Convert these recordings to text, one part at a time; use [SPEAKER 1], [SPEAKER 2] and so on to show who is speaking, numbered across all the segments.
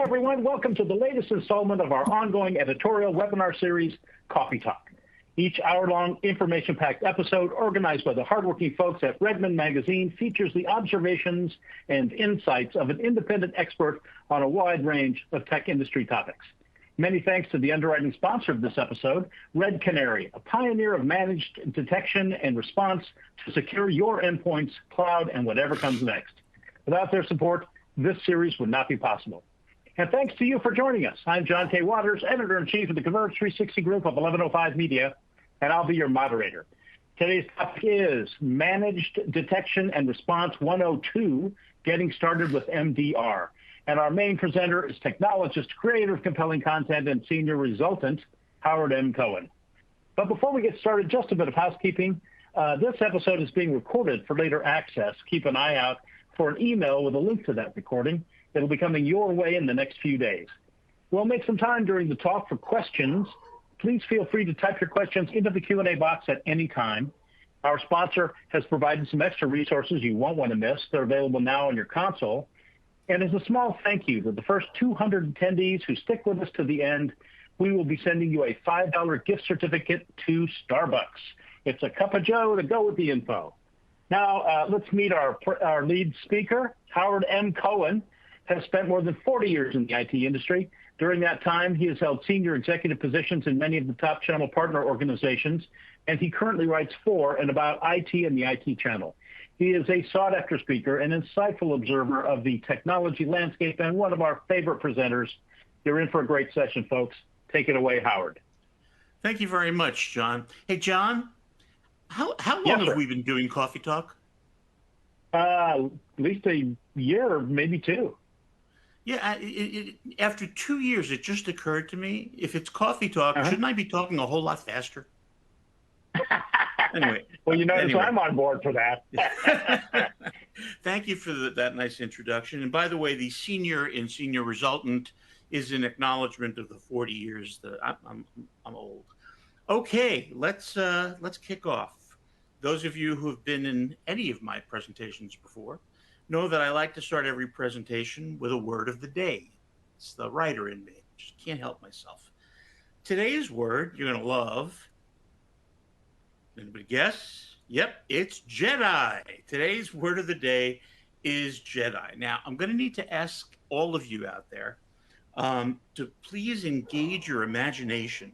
[SPEAKER 1] everyone. Welcome to the latest installment of our ongoing editorial webinar series, Coffee Talk. Each hour-long, information-packed episode organized by the hardworking folks at Redmond Magazine features the observations and insights of an independent expert on a wide range of tech industry topics. Many thanks to the underwriting sponsor of this episode, Canary, a pioneer of managed detection and response to secure your endpoints, cloud, and whatever comes next. Without their support, this series would not be possible. And thanks to you for joining us. I'm John K. Waters, Editor-in-Chief of the Converge 360 Group of 1105 Media, and I'll be your moderator. Today's topic is Managed Detection and Response 102, Getting Started with MDR. And our main presenter is technologist, creator of compelling content, and senior resultant, Howard M. Cohen. But before we get started, just a bit of housekeeping. This episode is being recorded for later access. Keep an eye out for an email with a link to that recording. It'll be coming your way in the next few days. We'll make some time during the talk for questions. Please feel free to type your questions into the Q&A box at any time. Our sponsor has provided some extra resources you won't want to miss. They're available now on your console. And as a small thank you to the first 200 attendees who stick with us to the end, we will be sending you a $5 gift certificate to Starbucks. It's a cup of joe to go with the info. Now, let's meet our lead speaker. Howard M. Cohen has spent more than 40 years in the IT industry. During that time, he has held senior executive positions in many of the top channel partner organizations, and he currently writes for and about IT and the IT channel. He is a sought-after speaker, an insightful observer of the technology landscape, and one of our favorite presenters. You're in for a great session, folks. Take it away, Howard.
[SPEAKER 2] Thank you very much, John. Hey, John, how long have we been doing Coffee Talk?
[SPEAKER 1] At least a year, maybe two.
[SPEAKER 2] Yeah, after 2 years, it just occurred to me, if it's Coffee Talk, shouldn't I be talking a whole lot faster? Anyway.
[SPEAKER 1] Well, so I'm on board for that.
[SPEAKER 2] Thank you for that nice introduction. And by the way, the senior in senior resultant is an acknowledgement of the 40 years that I'm old. Okay, let's kick off. Those of you who have been in any of my presentations before know that I like to start every presentation with a word of the day. It's the writer in me. Just can't help myself. Today's word you're going to love. Anybody guess? Yep, it's Jedi. Today's word of the day is Jedi. Now, I'm going to need to ask all of you out there to please engage your imagination,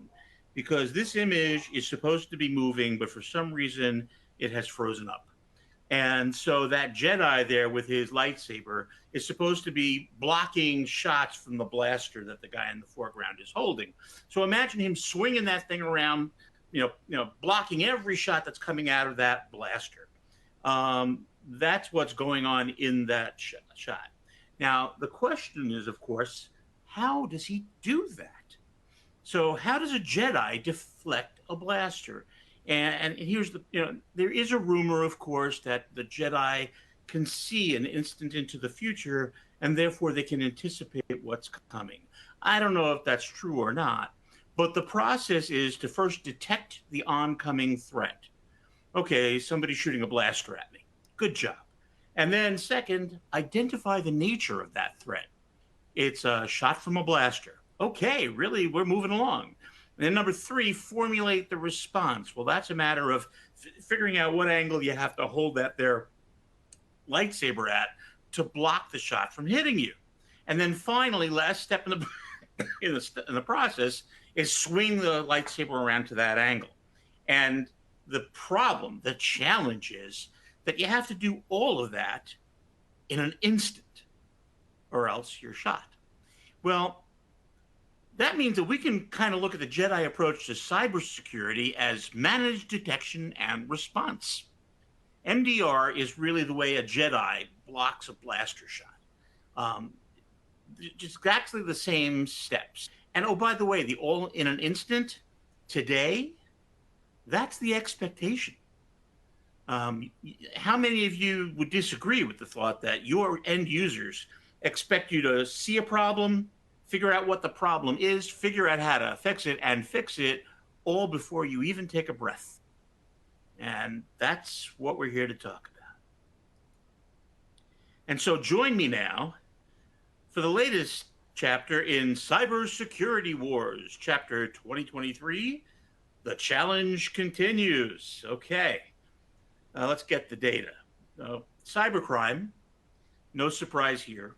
[SPEAKER 2] because this image is supposed to be moving, but for some reason it has frozen up. And so that Jedi there with his lightsaber is supposed to be blocking shots from the blaster that the guy in the foreground is holding. So imagine him swinging that thing around, blocking every shot that's coming out of that blaster. That's what's going on in that shot. Now, the question is, of course, how does he do that? So how does a Jedi deflect a blaster? And here's there is a rumor, of course, that the Jedi can see an instant into the future, and therefore they can anticipate what's coming. I don't know if that's true or not, but the process is to first detect the oncoming threat. Okay, somebody's shooting a blaster at me. Good job. And then second, identify the nature of that threat. It's a shot from a blaster. Okay, really, we're moving along. And then number three, formulate the response. Well, that's a matter of figuring out what angle you have to hold that there lightsaber at to block the shot from hitting you. And then finally, last step in the process is swing the lightsaber around to that angle. And the challenge is that you have to do all of that in an instant, or else you're shot. Well, that means that we can kind of look at the Jedi approach to cybersecurity as managed detection and response. MDR is really the way a Jedi blocks a blaster shot. Just exactly the same steps. And oh, by the way, the all in an instant, today, that's the expectation. How many of you would disagree with the thought that your end users expect you to see a problem, figure out what the problem is, figure out how to fix it, and fix it all before you even take a breath? And that's what we're here to talk about. And so join me now for the latest chapter in Cybersecurity Wars, chapter 2023. The challenge continues. Okay, let's get the data. Cybercrime, no surprise here,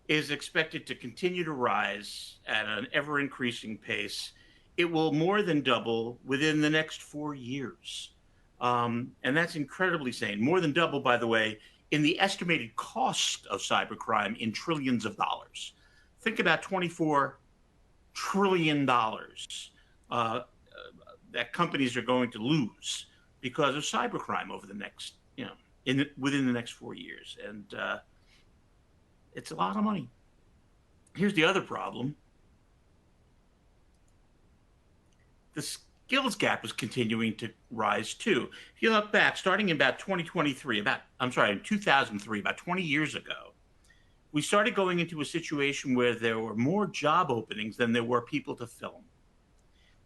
[SPEAKER 2] is expected to continue to rise at an ever-increasing pace. It will more than double within the next 4 years. And that's incredibly sane. More than double, by the way, in the estimated cost of cybercrime in trillions of dollars. Think about $24 trillion that companies are going to lose because of cybercrime over the next, within the next 4 years. And it's a lot of money. Here's the other problem. The skills gap is continuing to rise too. If you look back, starting in about 2003, in 2003, about 20 years ago, we started going into a situation where there were more job openings than there were people to fill them.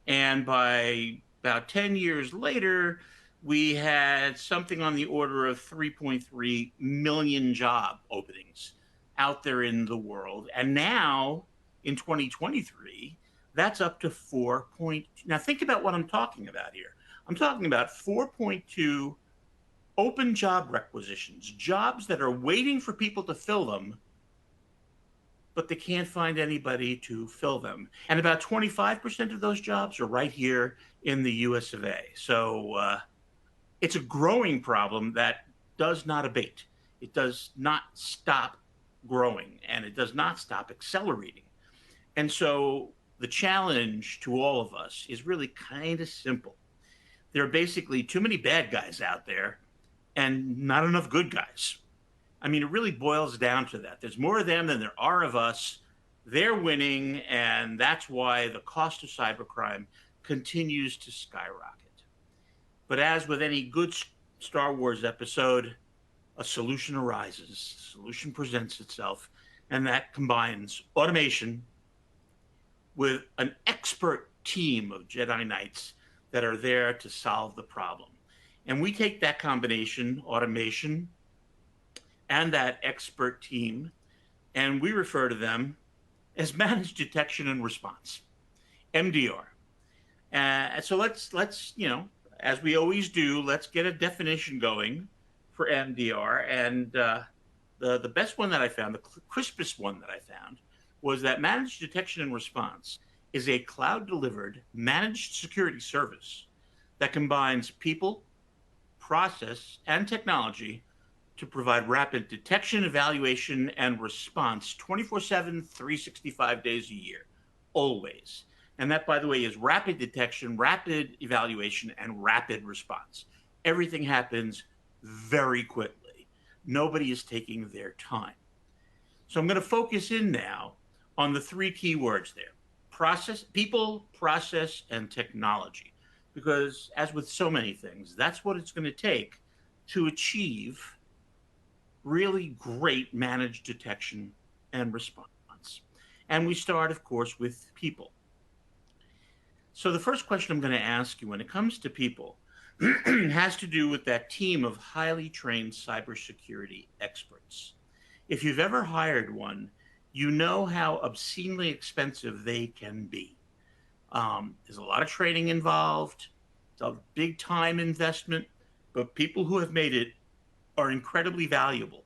[SPEAKER 2] And by about 10 years later, we had something on the order of 3.3 million job openings out there in the world. And now in 2023, that's up to 4. Now think about what I'm talking about here. I'm talking about 4.2 open job requisitions, jobs that are waiting for people to fill them, but they can't find anybody to fill them. And about 25% of those jobs are right here in the US of A. So it's a growing problem that does not abate. It does not stop growing, and it does not stop accelerating. And so the challenge to all of us is really kind of simple. There are basically too many bad guys out there and not enough good guys. I mean, it really boils down to that. There's more of them than there are of us. They're winning, and that's why the cost of cybercrime continues to skyrocket. But as with any good Star Wars episode, a solution arises, a solution presents itself, and that combines automation with an expert team of Jedi Knights that are there to solve the problem. And we take that combination, automation, and that expert team, and we refer to them as managed detection and response, MDR. So let's as we always do, let's get a definition going for MDR. And the best one that I found, the crispest one that I found, was that managed detection and response is a cloud-delivered managed security service that combines people, process, and technology to provide rapid detection, evaluation, and response 24/7, 365 days a year, always. And that, by the way, is rapid detection, rapid evaluation, and rapid response. Everything happens very quickly. Nobody is taking their time. So I'm going to focus in now on the 3 key words there: process, people, process, and technology. Because as with so many things, that's what it's going to take to achieve really great managed detection and response. And we start, of course, with people. So the first question I'm going to ask you when it comes to people has to do with that team of highly trained cybersecurity experts. If you've ever hired one, you know how obscenely expensive they can be. There's a lot of training involved. It's a big time investment, but people who have made it are incredibly valuable.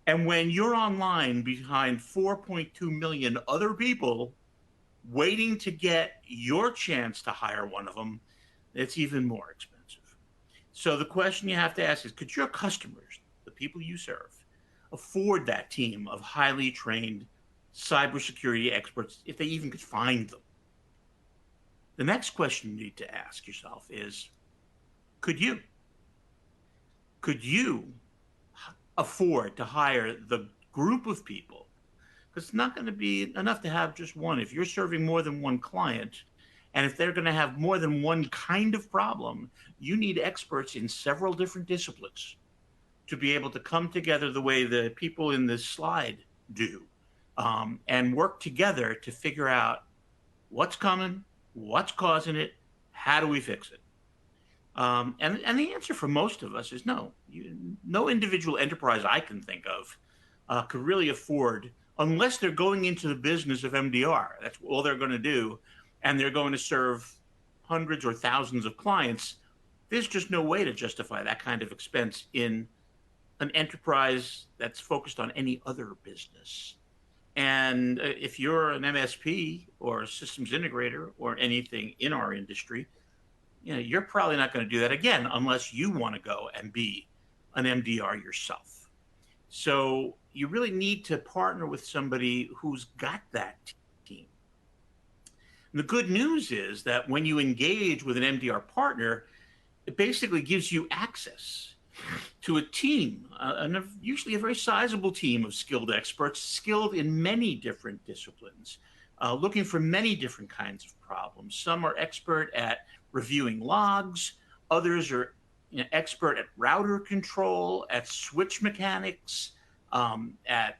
[SPEAKER 2] And when you're online behind 4.2 million other people waiting to get your chance to hire one of them, it's even more expensive. So the question you have to ask is, could your customers, the people you serve, afford that team of highly trained cybersecurity experts if they even could find them? The next question you need to ask yourself is, could you? Could you afford to hire the group of people? Because it's not going to be enough to have just one. If you're serving more than one client, and if they're going to have more than one kind of problem, you need experts in several different disciplines to be able to come together the way the people in this slide do, and work together to figure out what's coming, what's causing it, how do we fix it? And the answer for most of us is no. No individual enterprise I can think of could really afford unless they're going into the business of MDR. That's all they're going to do, and they're going to serve hundreds or thousands of clients. There's just no way to justify that kind of expense in an enterprise that's focused on any other business. And if you're an MSP or a systems integrator or anything in our industry, you're probably not going to do that again unless you want to go and be an MDR yourself. So you really need to partner with somebody who's got that team. And the good news is that when you engage with an MDR partner, it basically gives you access to a team, and usually a very sizable team of skilled experts, skilled in many different disciplines, looking for many different kinds of problems. Some are expert at reviewing logs, others are expert at router control, at switch mechanics, at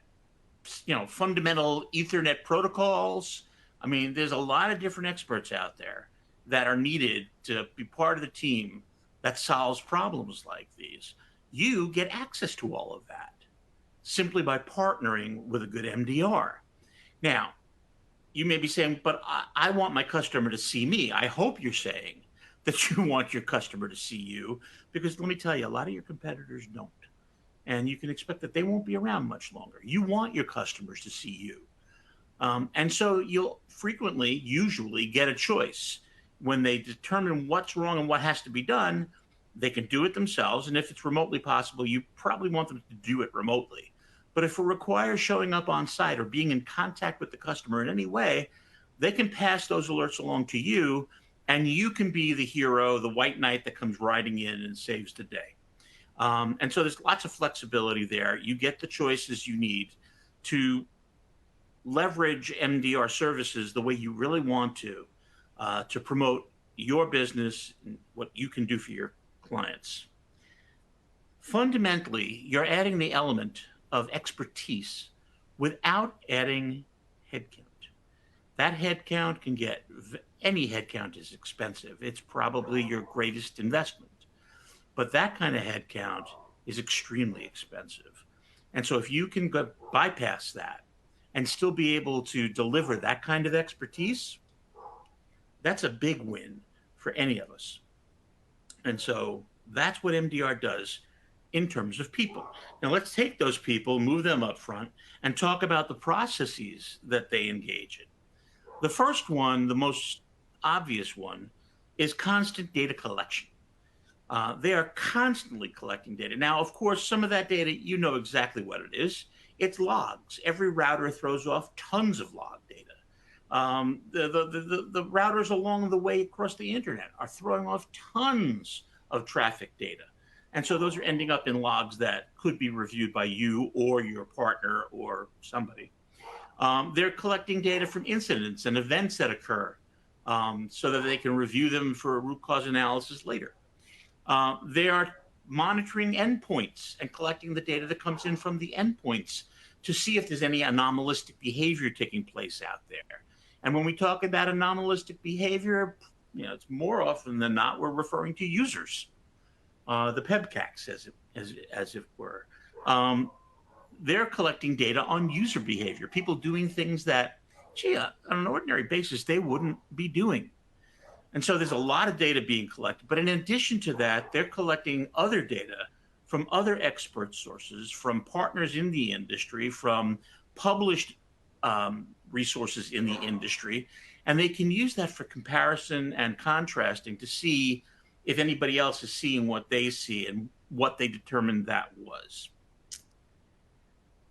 [SPEAKER 2] fundamental Ethernet protocols. I mean, there's a lot of different experts out there that are needed to be part of the team that solves problems like these. You get access to all of that simply by partnering with a good MDR. Now, you may be saying, but I want my customer to see me. I hope you're saying that you want your customer to see you, because let me tell you, a lot of your competitors don't. And you can expect that they won't be around much longer. You want your customers to see you. And so you'll usually get a choice. When they determine what's wrong and what has to be done, they can do it themselves. And if it's remotely possible, you probably want them to do it remotely. But if it requires showing up on site or being in contact with the customer in any way, they can pass those alerts along to you, and you can be the hero, the white knight that comes riding in and saves the day. And so there's lots of flexibility there. You get the choices you need to leverage MDR services the way you really want to promote your business and what you can do for your clients. Fundamentally, you're adding the element of expertise without adding headcount. That headcount can get, any headcount is expensive. It's probably your greatest investment. But that kind of headcount is extremely expensive. And so if you can bypass that and still be able to deliver that kind of expertise, that's a big win for any of us. And so that's what MDR does in terms of people. Now let's take those people, move them up front, and talk about the processes that they engage in. The first one, the most obvious one, is constant data collection. They are constantly collecting data. Now, of course, some of that data, you know exactly what it is. It's logs. Every router throws off tons of log data. The routers along the way across the internet are throwing off tons of traffic data. And so those are ending up in logs that could be reviewed by you or your partner or somebody. They're collecting data from incidents and events that occur so that they can review them for a root cause analysis later. They are monitoring endpoints and collecting the data that comes in from the endpoints to see if there's any anomalistic behavior taking place out there. And when we talk about anomalistic behavior, it's more often than not, we're referring to users, the PEBCACs, as it were. They're collecting data on user behavior, people doing things that, on an ordinary basis, they wouldn't be doing. And so there's a lot of data being collected. But in addition to that, they're collecting other data from other expert sources, from partners in the industry, from published resources in the industry. And they can use that for comparison and contrasting to see if anybody else is seeing what they see and what they determined that was.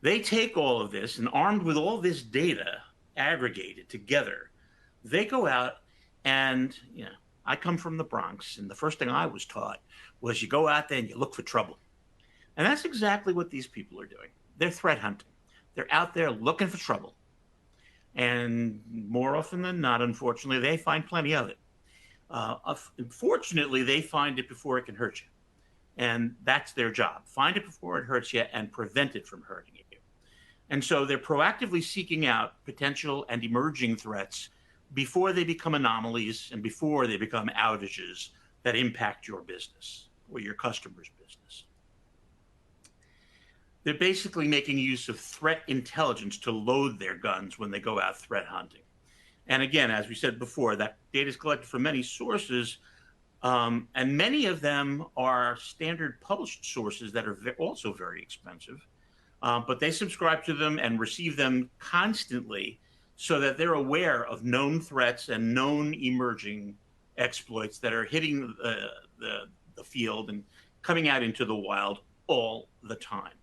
[SPEAKER 2] They take all of this, and armed with all this data aggregated together, they go out and, I come from the Bronx, and the first thing I was taught was you go out there and you look for trouble. And that's exactly what these people are doing. They're threat hunting. They're out there looking for trouble. And more often than not, unfortunately, they find plenty of it. Unfortunately, they find it before it can hurt you. And that's their job. Find it before it hurts you and prevent it from hurting you. And so they're proactively seeking out potential and emerging threats before they become anomalies and before they become outages that impact your business or your customer's business. They're basically making use of threat intelligence to load their guns when they go out threat hunting. And again, as we said before, that data is collected from many sources, and many of them are standard published sources that are also very expensive. But they subscribe to them and receive them constantly so that they're aware of known threats and known emerging exploits that are hitting the field and coming out into the wild all the time.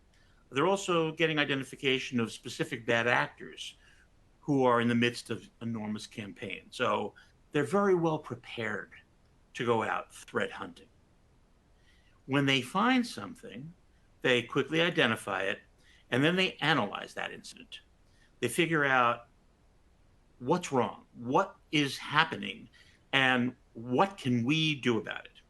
[SPEAKER 2] They're also getting identification of specific bad actors who are in the midst of enormous campaigns. So they're very well prepared to go out threat hunting. When they find something, they quickly identify it, and then they analyze that incident. They figure out what's wrong, what is happening, and what can we do about it.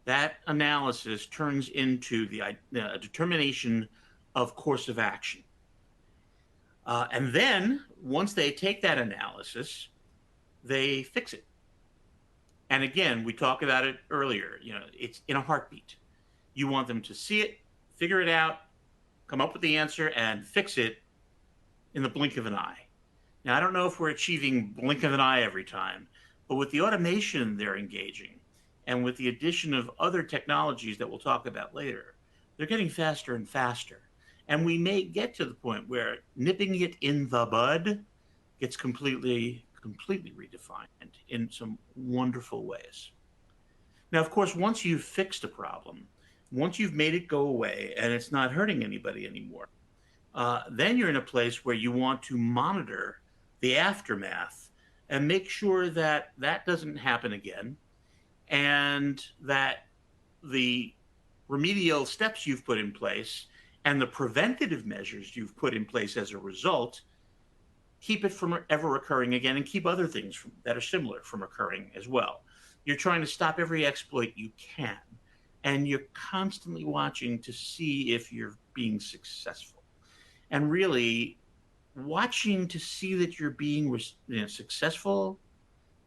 [SPEAKER 2] That analysis turns into the determination of course of action. And then once they take that analysis, they fix it. And again, we talked about it earlier, it's in a heartbeat. You want them to see it, figure it out, come up with the answer, and fix it in the blink of an eye. Now, I don't know if we're achieving blink of an eye every time, but with the automation they're engaging and with the addition of other technologies that we'll talk about later, they're getting faster and faster. And we may get to the point where nipping it in the bud gets completely redefined in some wonderful ways. Now, of course, once you've fixed a problem, once you've made it go away and it's not hurting anybody anymore, then you're in a place where you want to monitor the aftermath and make sure that that doesn't happen again, and that the remedial steps you've put in place and the preventative measures you've put in place as a result keep it from ever occurring again and keep other things that are similar from occurring as well. You're trying to stop every exploit you can, and you're constantly watching to see if you're being successful. And really, watching to see that you're being successful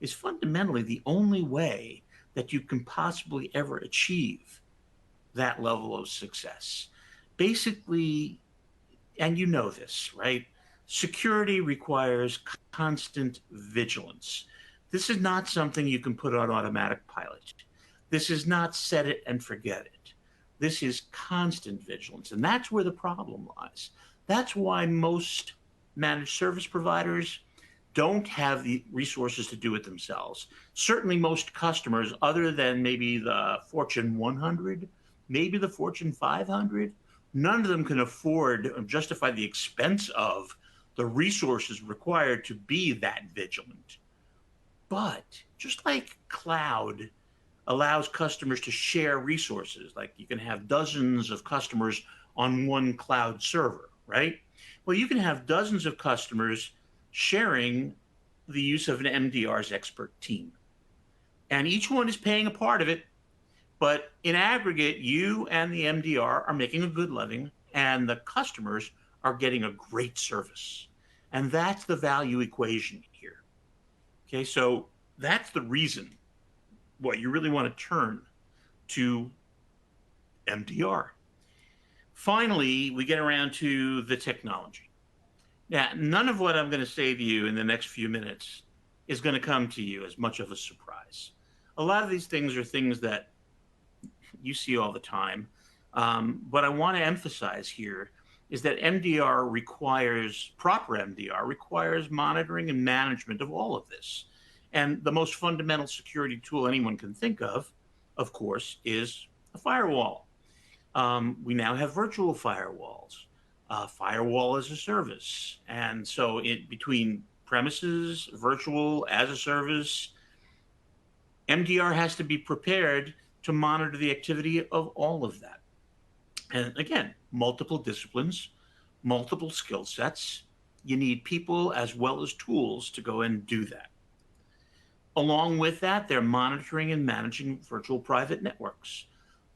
[SPEAKER 2] is fundamentally the only way that you can possibly ever achieve that level of success. Basically, and you know this, right? Security requires constant vigilance. This is not something you can put on automatic pilot. This is not set it and forget it. This is constant vigilance, and that's where the problem lies. That's why most managed service providers don't have the resources to do it themselves. Certainly most customers, other than maybe the Fortune 100, maybe the Fortune 500, none of them can afford or justify the expense of the resources required to be that vigilant. But just like cloud allows customers to share resources, like you can have dozens of customers on one cloud server, right? Well, you can have dozens of customers sharing the use of an MDR's expert team. And each one is paying a part of it, but in aggregate, you and the MDR are making a good living, and the customers are getting a great service. And that's the value equation here. Okay, so that's the reason why you really want to turn to MDR. Finally, we get around to the technology. Now, none of what I'm going to say to you in the next few minutes is going to come to you as much of a surprise. A lot of these things are things that you see all the time. What I want to emphasize here is that proper MDR requires monitoring and management of all of this. And the most fundamental security tool anyone can think of course, is a firewall. We now have virtual firewalls, firewall as a service. And so between premises, virtual, as a service, MDR has to be prepared to monitor the activity of all of that. And again, multiple disciplines, multiple skill sets. You need people as well as tools to go and do that. Along with that, they're monitoring and managing virtual private networks,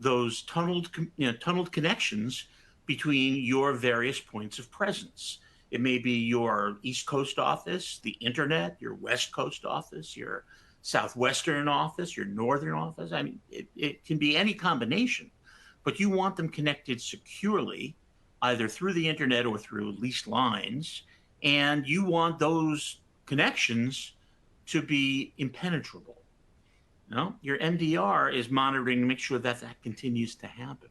[SPEAKER 2] those tunneled connections between your various points of presence. It may be your East Coast office, the internet, your West Coast office, your Southwestern office, your Northern office. I mean, it can be any combination, but you want them connected securely either through the internet or through leased lines, and you want those connections to be impenetrable. Your MDR is monitoring to make sure that that continues to happen.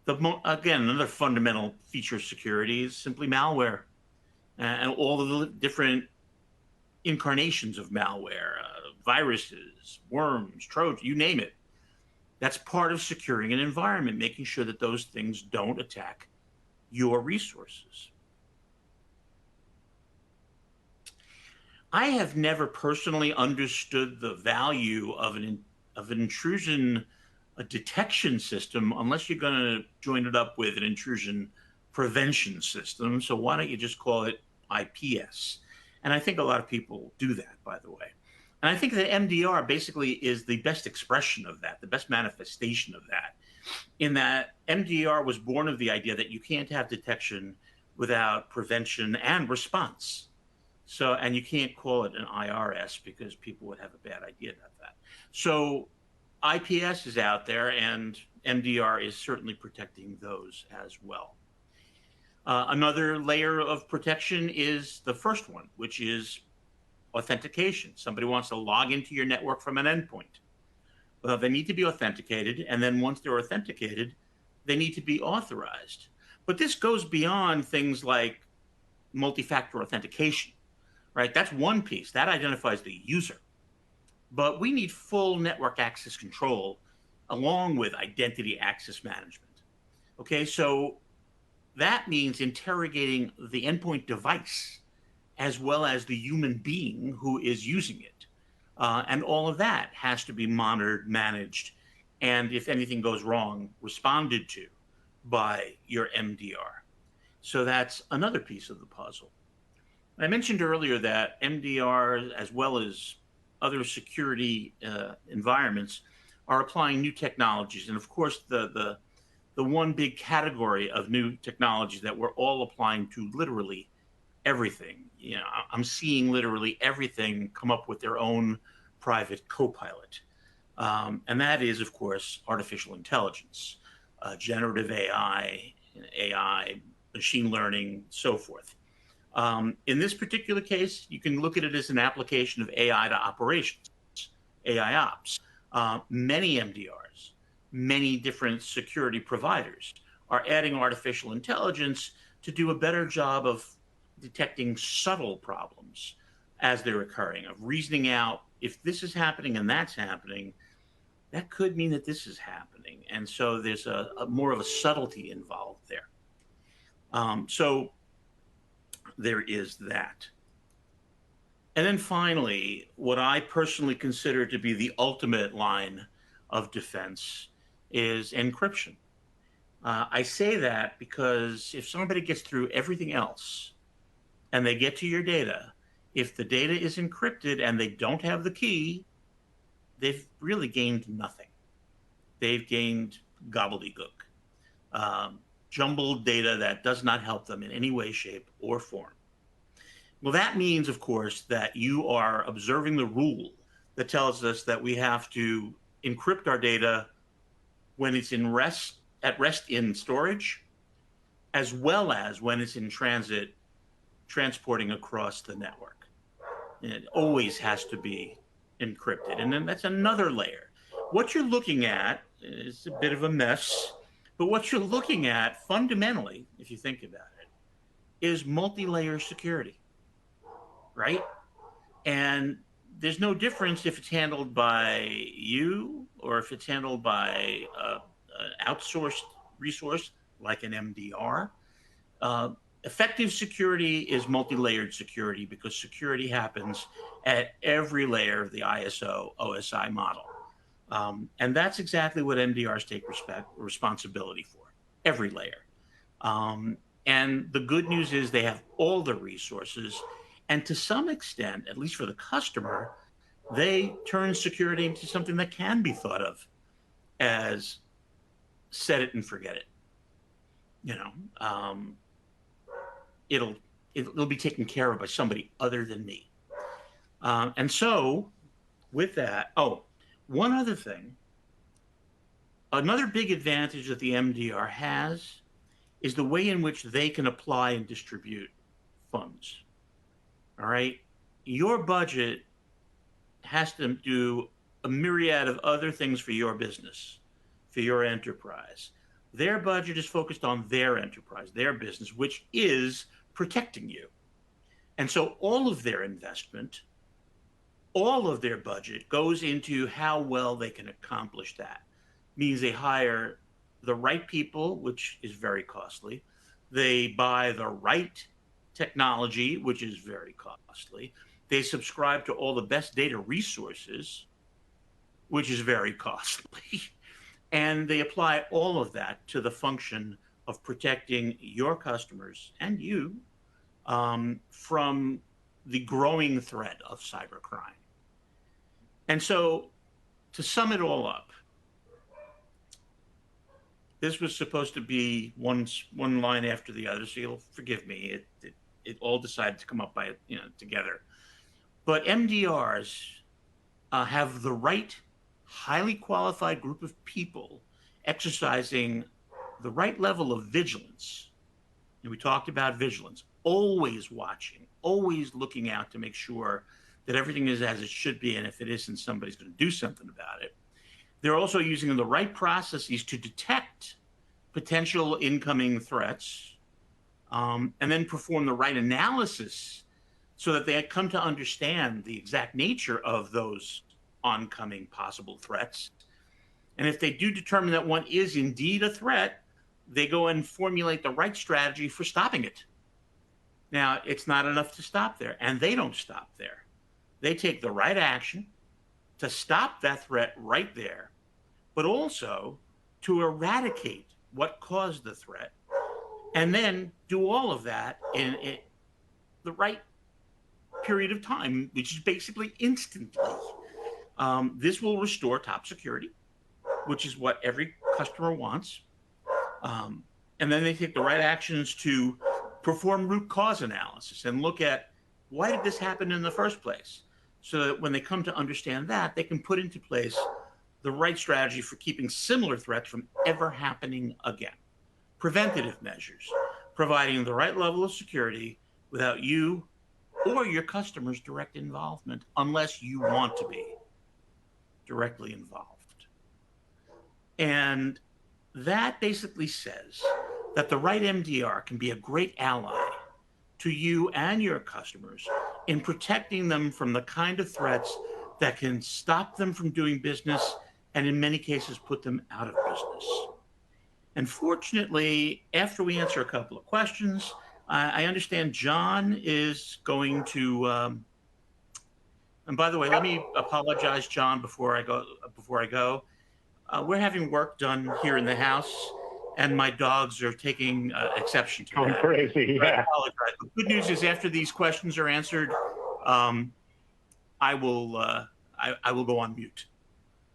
[SPEAKER 2] Again, another fundamental feature of security is simply malware and all of the different incarnations of malware, viruses, worms, trojans, you name it. That's part of securing an environment, making sure that those things don't attack your resources. I have never personally understood the value of an intrusion detection system unless you're going to join it up with an intrusion prevention system. So why don't you just call it IPS? And I think a lot of people do that, by the way. And I think that MDR basically is the best expression of that, the best manifestation of that, in that MDR was born of the idea that you can't have detection without prevention and response. So, and you can't call it an IRS because people would have a bad idea about that. So IPS is out there, and MDR is certainly protecting those as well. Another layer of protection is the first one, which is authentication. Somebody wants to log into your network from an endpoint. Well, they need to be authenticated, and then once they're authenticated, they need to be authorized. But this goes beyond things like multi-factor authentication, right? That's one piece. That identifies the user. But we need full network access control along with identity access management. Okay, so that means interrogating the endpoint device as well as the human being who is using it. And all of that has to be monitored, managed, and if anything goes wrong, responded to by your MDR. So that's another piece of the puzzle. I mentioned earlier that MDR, as well as other security environments, are applying new technologies. And of course, the one big category of new technologies that we're all applying to literally everything. I'm seeing literally everything come up with their own private co-pilot. And that is, of course, artificial intelligence, generative AI, machine learning, so forth. In this particular case, you can look at it as an application of AI to operations, AI ops. Many MDRs, many different security providers are adding artificial intelligence to do a better job of detecting subtle problems as they're occurring, of reasoning out if this is happening and that's happening, that could mean that this is happening. And so there's a more of a subtlety involved there. So there is that. And then finally, what I personally consider to be the ultimate line of defense is encryption. I say that because if somebody gets through everything else and they get to your data, if the data is encrypted and they don't have the key, they've really gained nothing. They've gained gobbledygook, jumbled data that does not help them in any way, shape, or form. Well, that means, of course, that you are observing the rule that tells us that we have to encrypt our data when it's at rest in storage, as well as when it's in transit, transporting across the network. And it always has to be encrypted. And then that's another layer. What you're looking at is a bit of a mess, but what you're looking at fundamentally, if you think about it, is multi-layer security, right? And there's no difference if it's handled by you or if it's handled by an outsourced resource like an MDR. Effective security is multi-layered security because security happens at every layer of the ISO OSI model. And that's exactly what MDRs take responsibility for, every layer. And the good news is they have all the resources. And to some extent, at least for the customer, they turn security into something that can be thought of as set it and forget it. It'll be taken care of by somebody other than me. And so with that, one other thing, another big advantage that the MDR has is the way in which they can apply and distribute funds. All right. Your budget has to do a myriad of other things for your business, for your enterprise. Their budget is focused on their enterprise, their business, which is protecting you. And so all of their investment, all of their budget goes into how well they can accomplish that. Means they hire the right people, which is very costly. They buy the right technology, which is very costly. They subscribe to all the best data resources, which is very costly. And they apply all of that to the function of protecting your customers and you from the growing threat of cybercrime. And so, to sum it all up, this was supposed to be one line after the other, so you'll forgive me. It all decided to come up by together. But MDRs have the right, highly qualified group of people exercising the right level of vigilance. And we talked about vigilance, always watching, always looking out to make sure that everything is as it should be. And if it isn't, somebody's going to do something about it. They're also using the right processes to detect potential incoming threats and then perform the right analysis so that they come to understand the exact nature of those oncoming possible threats. And if they do determine that one is indeed a threat, they go and formulate the right strategy for stopping it. Now, it's not enough to stop there, and they don't stop there. They take the right action to stop that threat right there, but also to eradicate what caused the threat, and then do all of that in the right period of time, which is basically instantly. This will restore top security, which is what every customer wants. And then they take the right actions to perform root cause analysis and look at why did this happen in the first place? So that when they come to understand that, they can put into place the right strategy for keeping similar threats from ever happening again. Preventative measures, providing the right level of security without you or your customers' direct involvement, unless you want to be directly involved. And that basically says that the right MDR can be a great ally to you and your customers in protecting them from the kind of threats that can stop them from doing business and in many cases put them out of business. And fortunately, after we answer a couple of questions, I understand John is going to, and by the way, let me apologize, John, before I go. We're having work done here in the house, and my dogs are taking exception to that.
[SPEAKER 1] Crazy, yeah.
[SPEAKER 2] I apologize. The good news is, after these questions are answered, I will go on mute.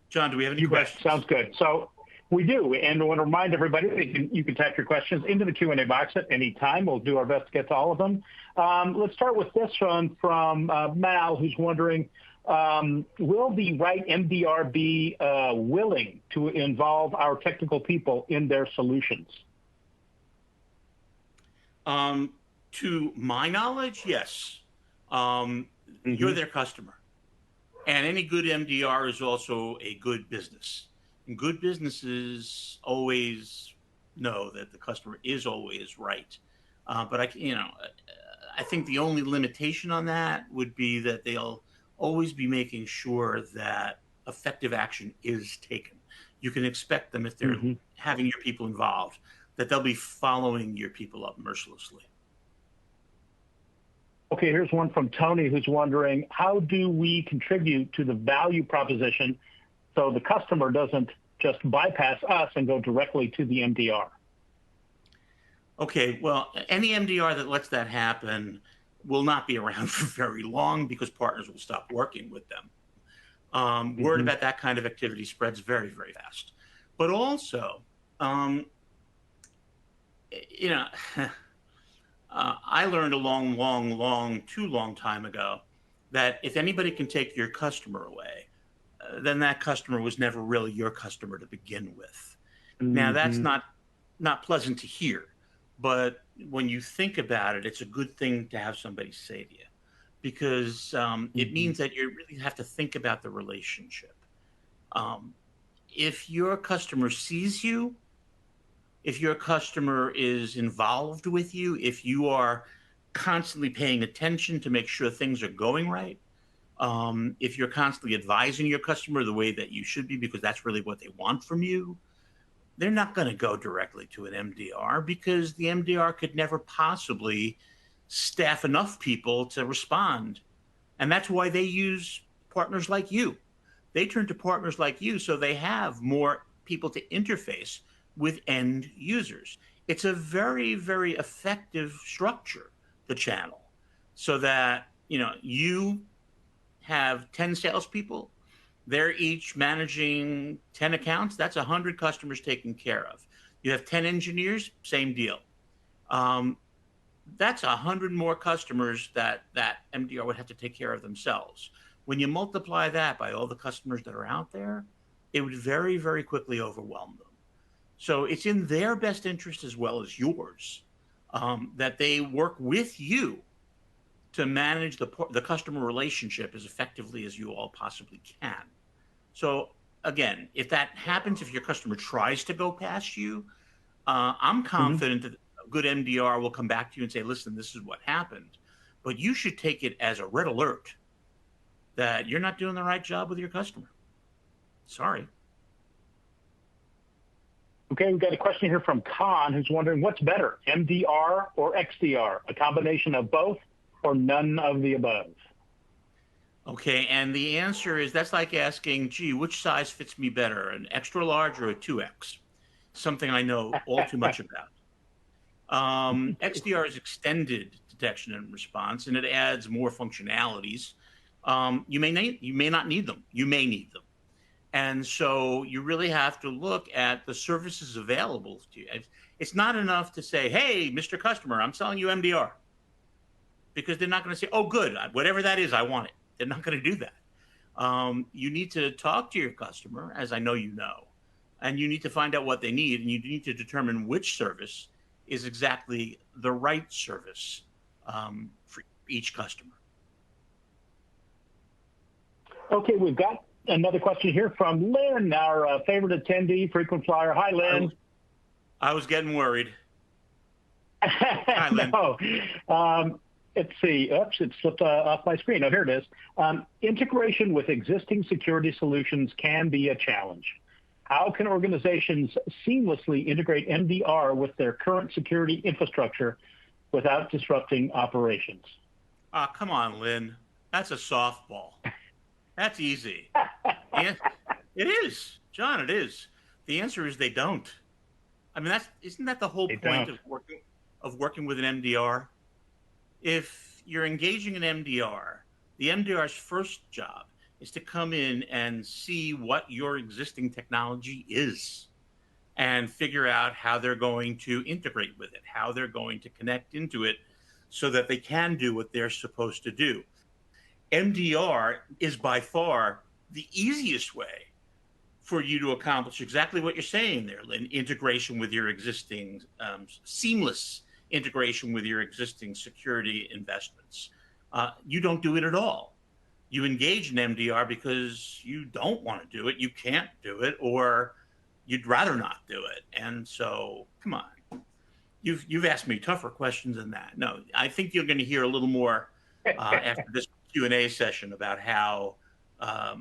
[SPEAKER 2] John, do we have any questions?
[SPEAKER 1] Sounds good. So we do, and I want to remind everybody that you can type your questions into the Q&A box at any time. We'll do our best to get to all of them. Let's start with this one from Mal, who's wondering, will the right MDR be willing to involve our technical people in their solutions?
[SPEAKER 2] To my knowledge, yes. You're their customer. And any good MDR is also a good business. And good businesses always know that the customer is always right. But I think the only limitation on that would be that they'll always be making sure that effective action is taken. You can expect them, if they're having your people involved, that they'll be following your people up mercilessly.
[SPEAKER 1] Okay, here's one from Tony, who's wondering, how do we contribute to the value proposition so the customer doesn't just bypass us and go directly to the MDR?
[SPEAKER 2] Okay, well, any MDR that lets that happen will not be around for very long because partners will stop working with them. Word about that kind of activity spreads very, very fast. But also, I learned a too long time ago that if anybody can take your customer away, then that customer was never really your customer to begin with. Now, that's not pleasant to hear, But when you think about it, it's a good thing to have somebody say to you, because it
[SPEAKER 1] Mm-hmm.
[SPEAKER 2] means that you really have to think about the relationship. Um, if your customer sees you, if your customer is involved with you, if you are constantly paying attention to make sure things are going right, if you're constantly advising your customer the way that you should be, because that's really what they want from you, they're not going to go directly to an MDR, because the MDR could never possibly staff enough people to respond. And that's why they use partners like you. They turn to partners like you so they have more people to interface with end users. It's a very, very effective structure, the channel, so that you have 10 salespeople. They're each managing 10 accounts. That's 100 customers taken care of. You have 10 engineers, same deal. Um, that's 100 more customers that MDR would have to take care of themselves. When you multiply that by all the customers that are out there, it would very, very quickly overwhelm them. So it's in their best interest as well as yours, that they work with you to manage the customer relationship as effectively as you all possibly can. So again, if that happens, if your customer tries to go past you, I'm
[SPEAKER 1] Mm-hmm.
[SPEAKER 2] confident that a good MDR will come back to you and say, listen, this is what happened. But you should take it as a red alert that you're not doing the right job with your customer. Sorry.
[SPEAKER 1] Okay, we've got a question here from Khan who's wondering what's better, MDR or XDR? A combination of both or none of the above?
[SPEAKER 2] Okay, and the answer is that's like asking, gee, which size fits me better, an extra large or a 2X? Something I know all too much about. XDR is extended detection and response, and it adds more functionalities. You may not need them. You may need them. And so you really have to look at the services available to you. It's not enough to say, hey, Mr. Customer, I'm selling you MDR, because they're not going to say, oh, good, whatever that is, I want it. They're not going to do that. You need to talk to your customer, as I know you know, and you need to find out what they need, and you need to determine which service is exactly the right service for each customer.
[SPEAKER 1] Okay, we've got another question here from Lynn, our favorite attendee, frequent flyer. Hi, Lynn.
[SPEAKER 2] I was getting worried. Hi, Lynn.
[SPEAKER 1] No. Let's see. Oops, it slipped off my screen. Oh, here it is. Integration with existing security solutions can be a challenge. How can organizations seamlessly integrate MDR with their current security infrastructure without disrupting operations?
[SPEAKER 2] Come on, Lynn. That's a softball. That's easy. And it is, John, it is. The answer is they don't. I mean, isn't that the whole point of working with an MDR? If you're engaging an MDR, the MDR's first job is to come in and see what your existing technology is and figure out how they're going to integrate with it, how they're going to connect into it so that they can do what they're supposed to do. MDR is by far the easiest way for you to accomplish exactly what you're saying there, Lynn, integration with your existing, seamless integration with your existing security investments. You don't do it at all. You engage in MDR because you don't want to do it, you can't do it, or you'd rather not do it. And so, come on. You've asked me tougher questions than that. No, I think you're going to hear a little more after this Q&A session about how a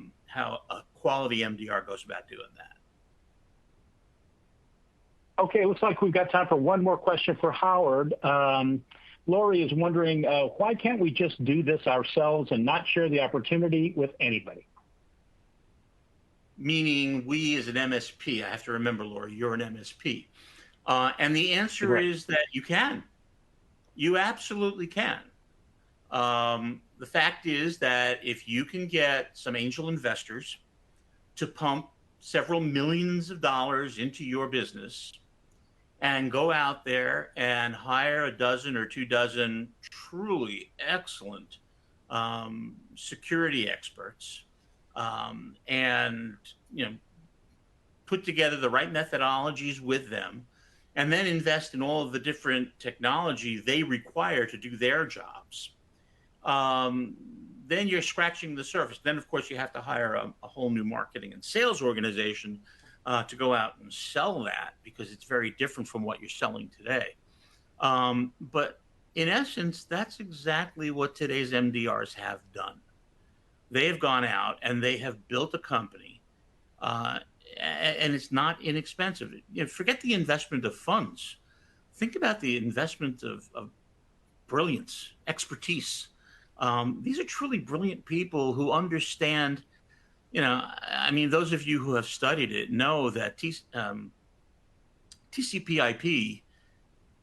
[SPEAKER 2] quality MDR goes about doing that.
[SPEAKER 1] Okay, looks like we've got time for one more question for Howard. Lori is wondering, why can't we just do this ourselves and not share the opportunity with anybody?
[SPEAKER 2] Meaning we as an MSP, I have to remember, Lori, you're an MSP. And the answer is that you can. You absolutely can. The fact is that if you can get some angel investors to pump several millions of dollars into your business and go out there and hire a dozen or 24 truly excellent security experts, and put together the right methodologies with them and then invest in all of the different technology they require to do their jobs, then you're scratching the surface. Then, of course, you have to hire a whole new marketing and sales organization to go out and sell that, because it's very different from what you're selling today. But in essence, that's exactly what today's MDRs have done. They have gone out and they have built a company, and it's not inexpensive. Forget the investment of funds. Think about the investment of brilliance, expertise. These are truly brilliant people who understand, I mean, those of you who have studied it know that TCP/IP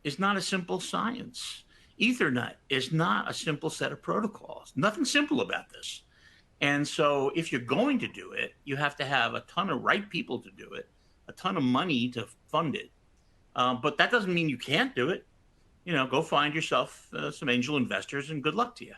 [SPEAKER 2] is not a simple science. Ethernet is not a simple set of protocols. Nothing simple about this. And so if you're going to do it, you have to have a ton of right people to do it, a ton of money to fund it. But that doesn't mean you can't do it. Go find yourself some angel investors, and good luck to you.